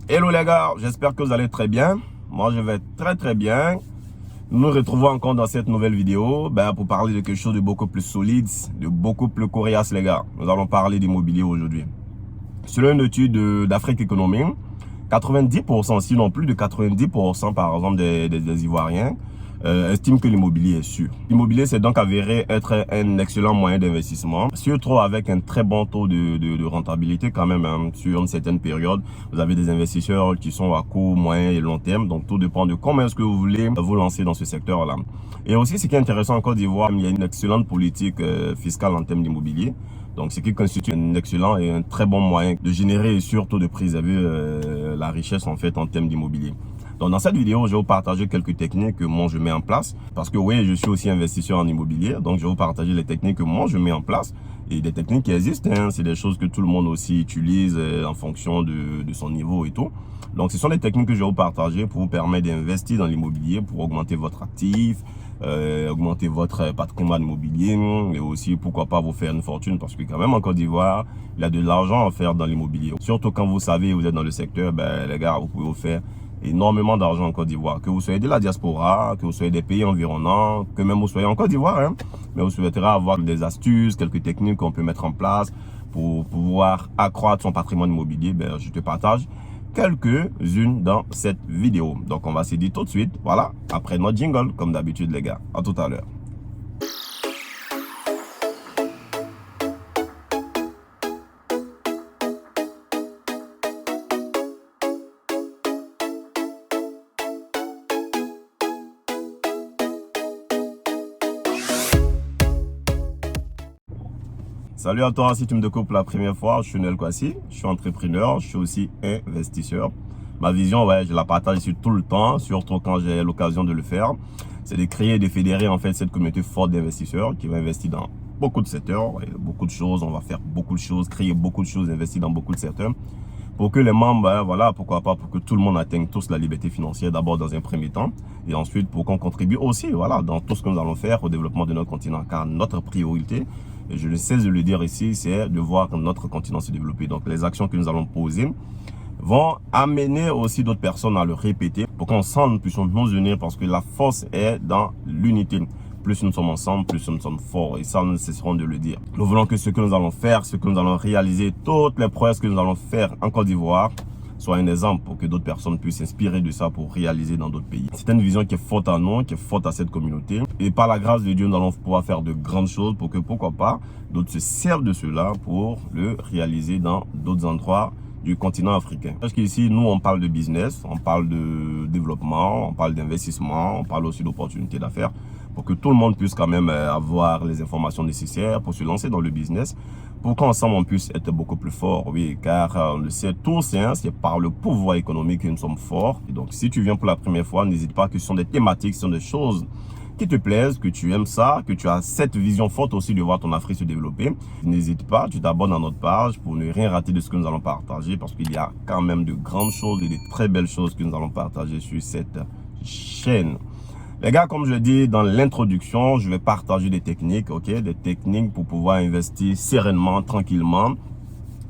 Hello les gars, j'espère que vous allez très bien. Moi je vais très bien. Nous nous retrouvons encore dans cette nouvelle vidéo pour parler de quelque chose de beaucoup plus solide, de beaucoup plus coriace les gars. Nous allons parler d'immobilier aujourd'hui. Selon une étude d'Afrique Économie, 90%, sinon plus de 90% par exemple des Ivoiriens estiment que l'immobilier est sûr. L'immobilier c'est donc avéré être un excellent moyen d'investissement, surtout avec un très bon taux de rentabilité quand même hein, sur une certaine période. Vous avez des investisseurs qui sont à court, moyen et long terme, donc tout dépend de comment est-ce que vous voulez vous lancer dans ce secteur-là. Et aussi ce qui est intéressant en Côte d'Ivoire, il y a une excellente politique fiscale en termes d'immobilier. Donc, ce qui constitue un excellent et un très bon moyen de générer et surtout de préserver la richesse en fait en termes d'immobilier. Donc, dans cette vidéo, je vais vous partager quelques techniques que moi je mets en place parce que oui, je suis aussi investisseur en immobilier. Donc, je vais vous partager les techniques que moi je mets en place et des techniques qui existent. Hein, c'est des choses que tout le monde aussi utilise en fonction de son niveau et tout. Donc, ce sont des techniques que je vais vous partager pour vous permettre d'investir dans l'immobilier, pour augmenter votre actif, augmenter votre patrimoine immobilier et aussi pourquoi pas vous faire une fortune parce que quand même en Côte d'Ivoire il y a de l'argent à faire dans l'immobilier, surtout quand vous savez vous êtes dans le secteur. Les gars, vous pouvez vous faire énormément d'argent en Côte d'Ivoire, que vous soyez de la diaspora, que vous soyez des pays environnants, que même vous soyez en Côte d'Ivoire hein, mais vous souhaiterez avoir des astuces, quelques techniques qu'on peut mettre en place pour pouvoir accroître son patrimoine immobilier. Je te partage quelques-unes dans cette vidéo. Donc on va se dire tout de suite, voilà, après notre jingle, comme d'habitude les gars. À tout à l'heure. Salut à toi, si tu me découvres pour la première fois, je suis Noël Kwasi, je suis entrepreneur, je suis aussi investisseur. Ma vision, je la partage ici tout le temps, surtout quand j'ai l'occasion de le faire. C'est de créer et de fédérer en fait cette communauté forte d'investisseurs qui va investir dans beaucoup de secteurs, beaucoup de choses. On va faire beaucoup de choses, créer beaucoup de choses, investir dans beaucoup de secteurs. Pour que les membres, voilà, pourquoi pas, pour que tout le monde atteigne tous la liberté financière d'abord dans un premier temps. Et ensuite pour qu'on contribue aussi, voilà, dans tout ce que nous allons faire au développement de notre continent. Car notre priorité, et je ne cesse de le dire ici, c'est de voir notre continent se développer. Donc les actions que nous allons poser vont amener aussi d'autres personnes à le répéter pour qu'ensemble nous puissions nous unir parce que la force est dans l'unité. Plus nous sommes ensemble, plus nous sommes forts. Et ça, nous ne cesserons de le dire. Nous voulons que ce que nous allons faire, ce que nous allons réaliser, toutes les prouesses que nous allons faire en Côte d'Ivoire soit un exemple pour que d'autres personnes puissent s'inspirer de ça pour réaliser dans d'autres pays. C'est une vision qui est forte à nous, qui est forte à cette communauté. Et par la grâce de Dieu, nous allons pouvoir faire de grandes choses pour que, pourquoi pas, d'autres se servent de cela pour le réaliser dans d'autres endroits du continent africain. Parce qu'ici, nous, on parle de business, on parle de développement, on parle d'investissement, on parle aussi d'opportunités d'affaires pour que tout le monde puisse quand même avoir les informations nécessaires pour se lancer dans le business, pour qu'ensemble on puisse être beaucoup plus fort. Oui, car on le sait tous, hein, c'est par le pouvoir économique que nous sommes forts. Et donc, si tu viens pour la première fois, n'hésite pas que ce sont des thématiques, ce sont des choses qui te plaisent, que tu aimes ça, que tu as cette vision forte aussi de voir ton Afrique se développer. N'hésite pas, tu t'abonnes à notre page pour ne rien rater de ce que nous allons partager parce qu'il y a quand même de grandes choses et de très belles choses que nous allons partager sur cette chaîne. Les gars, comme je dis dans l'introduction, je vais partager des techniques, des techniques pour pouvoir investir sereinement, tranquillement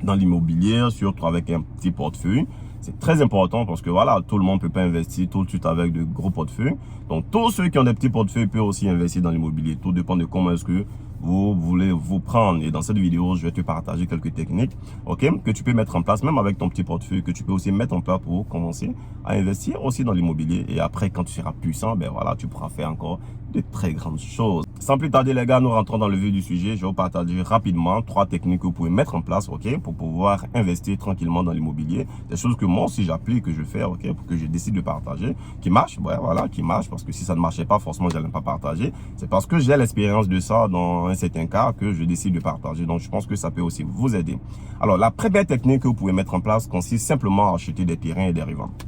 dans l'immobilier, surtout avec un petit portefeuille. C'est très important parce que voilà, tout le monde ne peut pas investir tout de suite avec de gros portefeuilles. Donc, tous ceux qui ont des petits portefeuilles peuvent aussi investir dans l'immobilier. Tout dépend de comment est-ce que vous voulez vous prendre. Et dans cette vidéo, je vais te partager quelques techniques, que tu peux mettre en place, même avec ton petit portefeuille, que tu peux aussi mettre en place pour commencer à investir aussi dans l'immobilier. Et après, quand tu seras puissant, voilà, tu pourras faire encore de très grandes choses. Sans plus tarder, les gars, nous rentrons dans le vif du sujet. Je vais vous partager rapidement 3 techniques que vous pouvez mettre en place, pour pouvoir investir tranquillement dans l'immobilier. Des choses que moi aussi j'applique, que je fais, pour que je décide de partager, qui marche, voilà, qui marche, parce que si ça ne marchait pas, forcément, je n'allais pas partager. C'est parce que j'ai l'expérience de ça dans un certain cas que je décide de partager. Donc, je pense que ça peut aussi vous aider. Alors, la première technique que vous pouvez mettre en place consiste simplement à acheter des terrains et des reventes.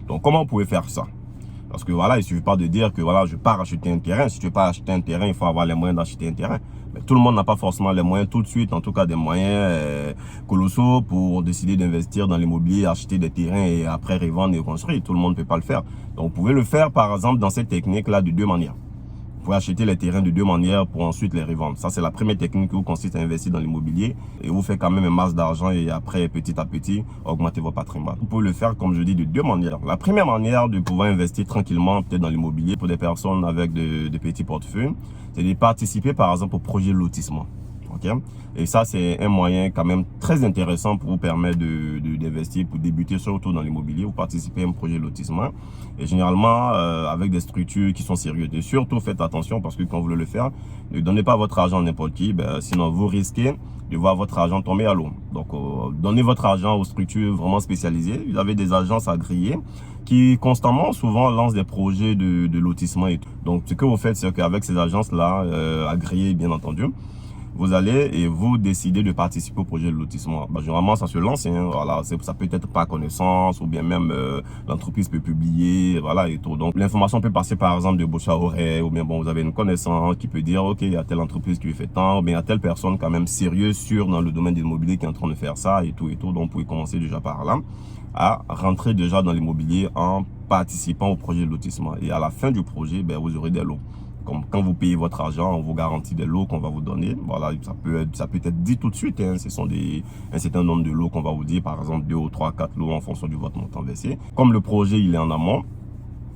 Donc, comment vous pouvez faire ça? Parce que voilà, il ne suffit pas de dire que voilà, je pars acheter un terrain. Si tu veux pas acheter un terrain, il faut avoir les moyens d'acheter un terrain. Mais tout le monde n'a pas forcément les moyens tout de suite, en tout cas des moyens colossaux pour décider d'investir dans l'immobilier, acheter des terrains et après revendre et construire. Tout le monde ne peut pas le faire. Donc vous pouvez le faire par exemple dans cette technique-là de 2 manières. Vous pouvez acheter les terrains de deux manières pour ensuite les revendre. Ça, c'est la première technique qui vous consiste à investir dans l'immobilier et vous fait quand même une masse d'argent et après, petit à petit, augmenter votre patrimoine. Vous pouvez le faire, comme je dis, de deux manières. La première manière de pouvoir investir tranquillement, peut-être dans l'immobilier pour des personnes avec de petits portefeuilles, c'est de participer, par exemple, au projet lotissement. Okay? Et ça, c'est un moyen quand même très intéressant pour vous permettre d'investir, pour débuter surtout dans l'immobilier. Vous participez à un projet lotissement et généralement avec des structures qui sont sérieuses. Et surtout, faites attention parce que quand vous voulez le faire, ne donnez pas votre argent à n'importe qui, sinon vous risquez de voir votre argent tomber à l'eau. Donc, donnez votre argent aux structures vraiment spécialisées. Vous avez des agences agréées qui constamment, souvent, lancent des projets de lotissement et tout. Donc, ce que vous faites, c'est qu'avec ces agences-là, agréées bien entendu, vous allez et vous décidez de participer au projet de lotissement. Généralement, ça se lance, hein, voilà, ça peut être par connaissance ou bien même l'entreprise peut publier, voilà et tout. Donc, l'information peut passer par exemple de bouche à oreille ou bien bon, vous avez une connaissance qui peut dire, ok, il y a telle entreprise qui fait tant, ou bien il y a telle personne quand même sérieuse, sûre dans le domaine de l'immobilier qui est en train de faire ça et tout et tout. Donc, vous pouvez commencer déjà par là à rentrer déjà dans l'immobilier en participant au projet de lotissement. Et à la fin du projet, vous aurez des lots. Comme quand vous payez votre argent, on vous garantit des lots qu'on va vous donner. Voilà, ça peut être dit tout de suite. Hein. Ce sont un certain nombre de lots qu'on va vous dire, par exemple 2 ou 3, 4 lots en fonction de votre montant versé. Comme le projet il est en amont,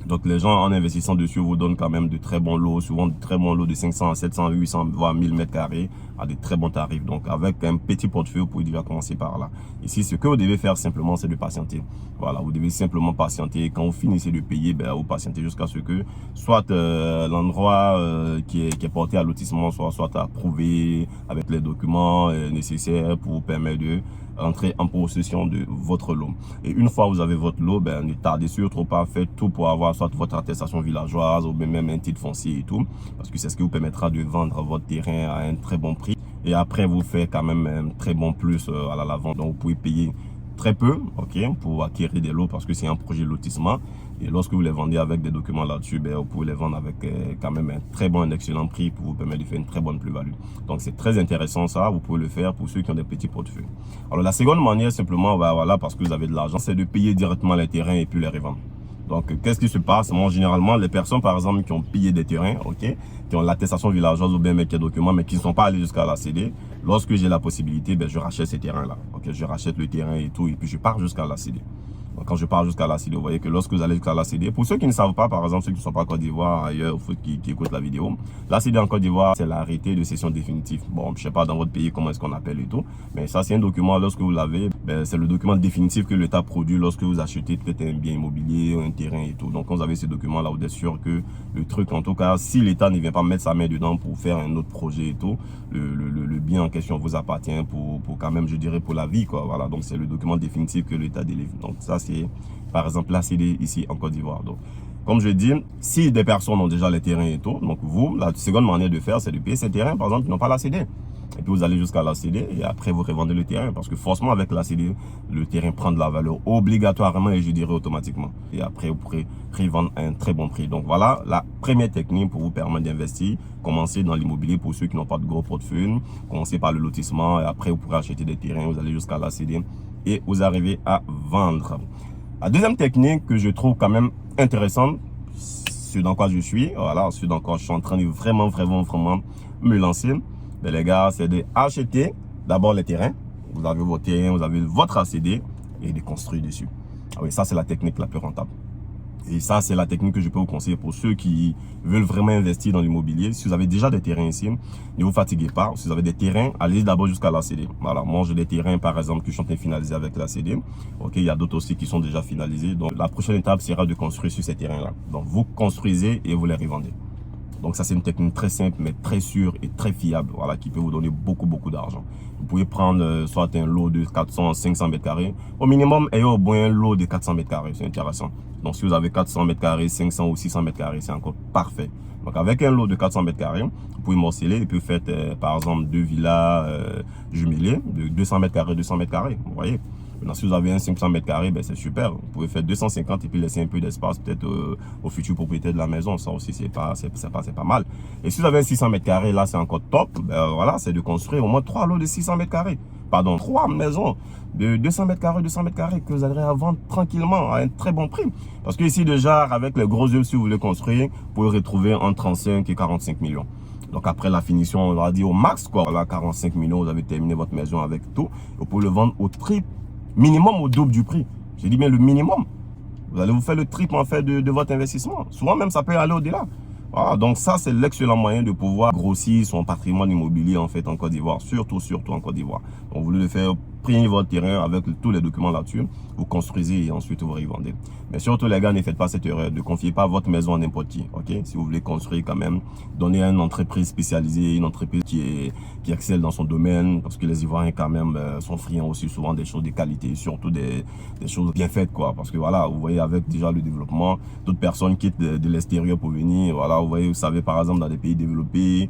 donc les gens en investissant dessus vous donnent quand même de très bons lots, souvent de très bons lots de 500 à 700, 800, voire 1000 mètres carrés à des très bons tarifs. Donc avec un petit portefeuille, vous pouvez déjà commencer par là. Ici, ce que vous devez faire simplement, c'est de patienter. Voilà, vous devez simplement patienter. Quand vous finissez de payer, vous patientez jusqu'à ce que soit l'endroit qui est porté à lotissement soit approuvé avec les documents nécessaires pour vous permettre de entrer en possession de votre lot. Et une fois que vous avez votre lot, ne tardez surtout pas, faites tout pour avoir soit votre attestation villageoise ou même un titre foncier et tout, parce que c'est ce qui vous permettra de vendre votre terrain à un très bon prix. Et après, vous faites quand même un très bon plus à la vente. Donc, vous pouvez payer très peu, ok, pour acquérir des lots parce que c'est un projet de lotissement. Et lorsque vous les vendez avec des documents là-dessus, vous pouvez les vendre avec quand même un très bon, un excellent prix pour vous permettre de faire une très bonne plus-value. Donc, c'est très intéressant ça. Vous pouvez le faire pour ceux qui ont des petits portefeuilles. Alors, la seconde manière, simplement, voilà, parce que vous avez de l'argent, c'est de payer directement les terrains et puis les revendre. Donc, qu'est-ce qui se passe? Moi, généralement, les personnes, par exemple, qui ont payé des terrains, ok, qui ont l'attestation villageoise ou bien avec des documents, mais qui ne sont pas allés jusqu'à la CD, lorsque j'ai la possibilité, je rachète ces terrains-là. Ok, je rachète le terrain et tout, et puis je pars jusqu'à la CD. Donc, quand je pars jusqu'à la CD, vous voyez que lorsque vous allez jusqu'à la CD, pour ceux qui ne savent pas, par exemple, ceux qui ne sont pas en Côte d'Ivoire, ailleurs, qui écoutent la vidéo, la CD en Côte d'Ivoire, c'est l'arrêté de cession définitive. Bon, je ne sais pas dans votre pays comment est-ce qu'on appelle et tout, mais ça, c'est un document, lorsque vous l'avez, c'est le document définitif que l'État produit lorsque vous achetez peut-être un bien immobilier, un terrain et tout. Donc, quand vous avez ces documents-là, vous êtes sûr que le truc, en tout cas, si l'État ne vient pas mettre sa main dedans pour faire un autre projet et tout, le bien en question vous appartient pour quand même, je dirais, pour la vie, quoi. Voilà, donc c'est le document définitif que l'État délivre. Donc, ça, c'est par exemple la CD ici en Côte d'Ivoire. Donc, comme je dis, si des personnes ont déjà les terrains et tout, donc vous, la seconde manière de faire, c'est de payer ces terrains, par exemple, qui n'ont pas la CD. Et puis vous allez jusqu'à la CD et après vous revendez le terrain parce que forcément avec la CD, le terrain prend de la valeur obligatoirement et je dirais automatiquement. Et après vous pourrez revendre à un très bon prix. Donc voilà la première technique pour vous permettre d'investir. Commencez dans l'immobilier pour ceux qui n'ont pas de gros portefeuille. Commencez par le lotissement et après vous pourrez acheter des terrains, vous allez jusqu'à la CD et vous arrivez à vendre. La deuxième technique que je trouve quand même intéressante, ce dans quoi je suis, voilà, ce dans quoi je suis en train de vraiment me lancer, les gars, c'est d'acheter d'abord les terrains. Vous avez vos terrains, vous avez votre ACD et de construire dessus. Ah oui, ça c'est la technique la plus rentable. Et ça, c'est la technique que je peux vous conseiller pour ceux qui veulent vraiment investir dans l'immobilier. Si vous avez déjà des terrains ici, ne vous fatiguez pas. Si vous avez des terrains, allez d'abord jusqu'à la CD. Voilà, moi j'ai des terrains par exemple que je suis en train de finaliser avec la CD. Ok, il y a d'autres aussi qui sont déjà finalisés. Donc la prochaine étape sera de construire sur ces terrains-là. Donc vous construisez et vous les revendez. Donc ça c'est une technique très simple mais très sûre et très fiable, voilà, qui peut vous donner beaucoup d'argent. Vous pouvez prendre soit un lot de 400, 500 mètres carrés. Au minimum, ayez au moins un lot de 400 mètres carrés, c'est intéressant. Donc si vous avez 400 mètres carrés, 500 ou 600 mètres carrés, c'est encore parfait. Donc avec un lot de 400 mètres carrés, vous pouvez morceler et puis faire par exemple deux villas jumelées de 200 mètres carrés, 200 mètres carrés, vous voyez. Maintenant, si vous avez un 500 mètres carrés, c'est super. Vous pouvez faire 250 et puis laisser un peu d'espace peut-être au futur propriétaire de la maison. Ça aussi, c'est pas mal. Et si vous avez un 600 mètres carrés, là, c'est encore top. Voilà, c'est de construire au moins 3 lots de 600 mètres carrés. pardon, 3 maisons de 200 mètres carrés que vous allez vendre tranquillement à un très bon prix. Parce que ici déjà, avec les gros œuvres, si vous voulez construire, vous pouvez retrouver entre 35 et 45 millions. Donc après la finition, on va dire au max, quoi. Voilà, 45 millions, vous avez terminé votre maison avec tout. Vous pouvez le vendre au triple, minimum au double du prix. J'ai dit bien le minimum. Vous allez vous faire le triple en fait de votre investissement. Souvent même, ça peut aller au-delà. Voilà, donc ça, c'est l'excellent moyen de pouvoir grossir son patrimoine immobilier en fait en Côte d'Ivoire, surtout en Côte d'Ivoire. Donc, vous voulez le faire, prenez votre terrain avec tous les documents là-dessus, vous construisez et ensuite vous revendez. Mais surtout les gars, ne faites pas cette erreur, ne confiez pas votre maison à n'importe qui, ok? Si vous voulez construire quand même, donnez à une entreprise spécialisée, une entreprise qui excelle dans son domaine, parce que les Ivoiriens quand même sont friands aussi souvent des choses de qualité, surtout des choses bien faites, quoi. Parce que voilà, vous voyez avec déjà le développement, d'autres personnes quittent de l'extérieur pour venir, voilà, vous voyez, vous savez par exemple dans des pays développés,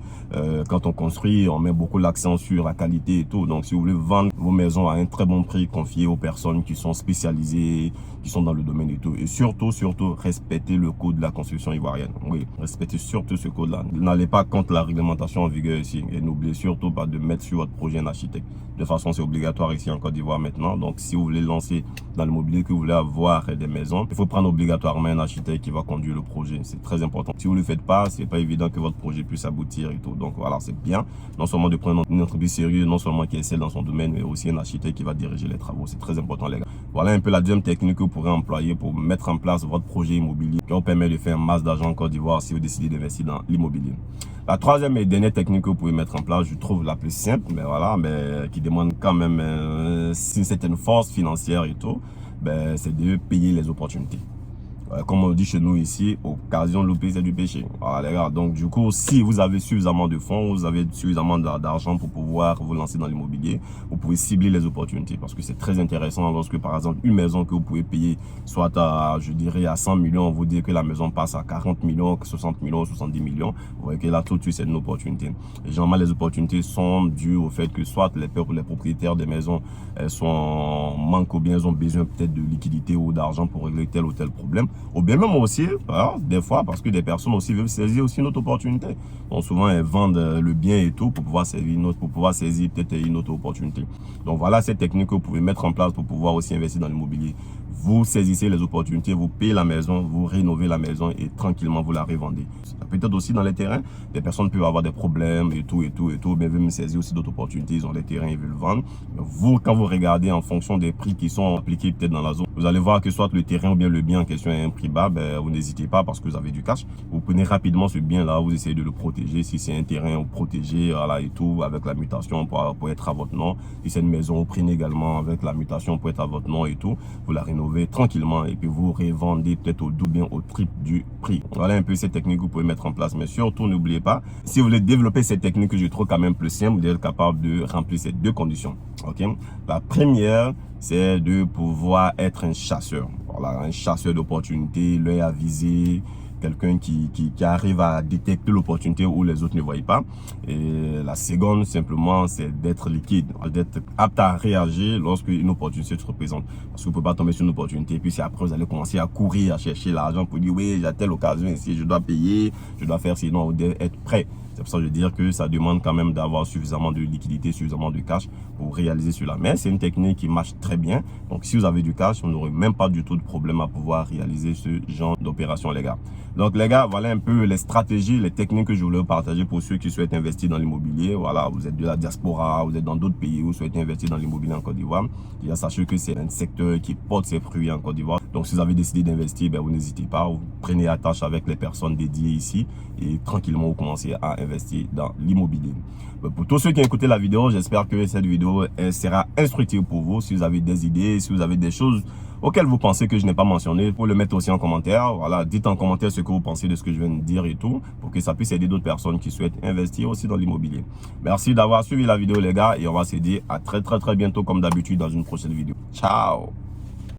quand on construit, on met beaucoup l'accent sur la qualité et tout. Donc si vous voulez vendre vos maisons à un très bon prix, confiez aux personnes qui sont spécialisées, qui sont dans le domaine et tout. Et surtout, respectez le code de la construction ivoirienne. Oui, respectez surtout ce code-là. N'allez pas contre la réglementation en vigueur ici. Et n'oubliez surtout pas de mettre sur votre projet un architecte. De toute façon, c'est obligatoire ici en Côte d'Ivoire maintenant. Donc, si vous voulez lancer dans l'immobilier, que vous voulez avoir des maisons, il faut prendre obligatoirement un architecte qui va conduire le projet. C'est très important. Si vous ne le faites pas, c'est pas évident que votre projet puisse aboutir et tout. Donc, voilà, c'est bien. Non seulement de prendre une entreprise sérieuse, non seulement qui excelle dans son domaine, mais aussi un architecte qui va diriger les travaux. C'est très important, les gars. Voilà un peu la deuxième technique que vous pourrez employer pour mettre en place votre projet immobilier qui vous permet de faire un masse d'argent en Côte d'Ivoire si vous décidez d'investir dans l'immobilier. La troisième et dernière technique que vous pouvez mettre en place, je trouve la plus simple, mais voilà, mais qui demande quand même une certaine force financière et tout, c'est de payer les opportunités. Comme on dit chez nous ici, occasion loupée, c'est du péché. Voilà les gars, donc du coup, si vous avez suffisamment de fonds, vous avez suffisamment d'argent pour pouvoir vous lancer dans l'immobilier, vous pouvez cibler les opportunités parce que c'est très intéressant lorsque par exemple une maison que vous pouvez payer soit à, je dirais à 100 millions, on vous dit que la maison passe à 40 millions, 60 millions, 70 millions, vous voyez que là tout de suite c'est une opportunité. Et généralement les opportunités sont dues au fait que soit les propriétaires des maisons sont en manque ou bien ils ont besoin peut-être de liquidité ou d'argent pour régler tel ou tel problème. Ou bien même aussi, des fois, parce que des personnes aussi veulent saisir aussi une autre opportunité. Donc souvent, elles vendent le bien et tout pour pouvoir saisir peut-être une autre opportunité. Donc voilà cette technique que vous pouvez mettre en place pour pouvoir aussi investir dans l'immobilier. Vous saisissez les opportunités, vous payez la maison, vous rénovez la maison et tranquillement vous la revendez. Peut-être aussi dans les terrains, des personnes peuvent avoir des problèmes et tout, mais veulent saisir aussi d'autres opportunités, ils ont des terrains, ils veulent vendre. Mais vous, quand vous regardez en fonction des prix qui sont appliqués peut-être dans la zone, vous allez voir que soit le terrain ou bien le bien en question est un prix bas, vous n'hésitez pas parce que vous avez du cash. Vous prenez rapidement ce bien-là, vous essayez de le protéger. Si c'est un terrain protégé, voilà, et tout, avec la mutation pour être à votre nom. Si c'est une maison, vous prenez également avec la mutation pour être à votre nom et tout. Vous la rénovez tranquillement et puis vous revendez peut-être au double, bien au triple du prix. Voilà un peu cette technique que vous pouvez mettre en place. Mais surtout, n'oubliez pas, si vous voulez développer cette technique que je trouve quand même plus simple, vous êtes capable de remplir ces deux conditions. Ok? La première, c'est de pouvoir être un chasseur. Voilà, un chasseur d'opportunités, l'œil avisé, quelqu'un qui arrive à détecter l'opportunité où les autres ne voient pas. Et la seconde, simplement, c'est d'être liquide, d'être apte à réagir lorsque une opportunité se représente. Parce que vous ne pouvez pas tomber sur une opportunité et puis c'est après vous allez commencer à courir, à chercher l'argent pour dire oui, j'ai telle occasion ici, je dois payer, je dois faire sinon vous devez être prêt. C'est pour ça que je veux dire que ça demande quand même d'avoir suffisamment de liquidité, suffisamment de cash pour réaliser cela. Mais c'est une technique qui marche très bien. Donc, si vous avez du cash, vous n'aurez même pas du tout de problème à pouvoir réaliser ce genre d'opération, les gars. Donc, les gars, voilà un peu les stratégies, les techniques que je voulais vous partager pour ceux qui souhaitent investir dans l'immobilier. Voilà, vous êtes de la diaspora, vous êtes dans d'autres pays où vous souhaitez investir dans l'immobilier en Côte d'Ivoire. Déjà, sachez que c'est un secteur qui porte ses fruits en Côte d'Ivoire. Donc, si vous avez décidé d'investir, vous n'hésitez pas. Vous prenez attache avec les personnes dédiées ici et tranquillement, vous commencez à investir dans l'immobilier. Pour tous ceux qui ont écouté la vidéo, j'espère que cette vidéo sera instructive pour vous. Si vous avez des idées, si vous avez des choses auxquelles vous pensez que je n'ai pas mentionné, pour le mettre aussi en commentaire. Voilà, dites en commentaire ce que vous pensez de ce que je viens de dire et tout, pour que ça puisse aider d'autres personnes qui souhaitent investir aussi dans l'immobilier. Merci d'avoir suivi la vidéo, les gars, et on va se dire à très bientôt comme d'habitude dans une prochaine vidéo. Ciao!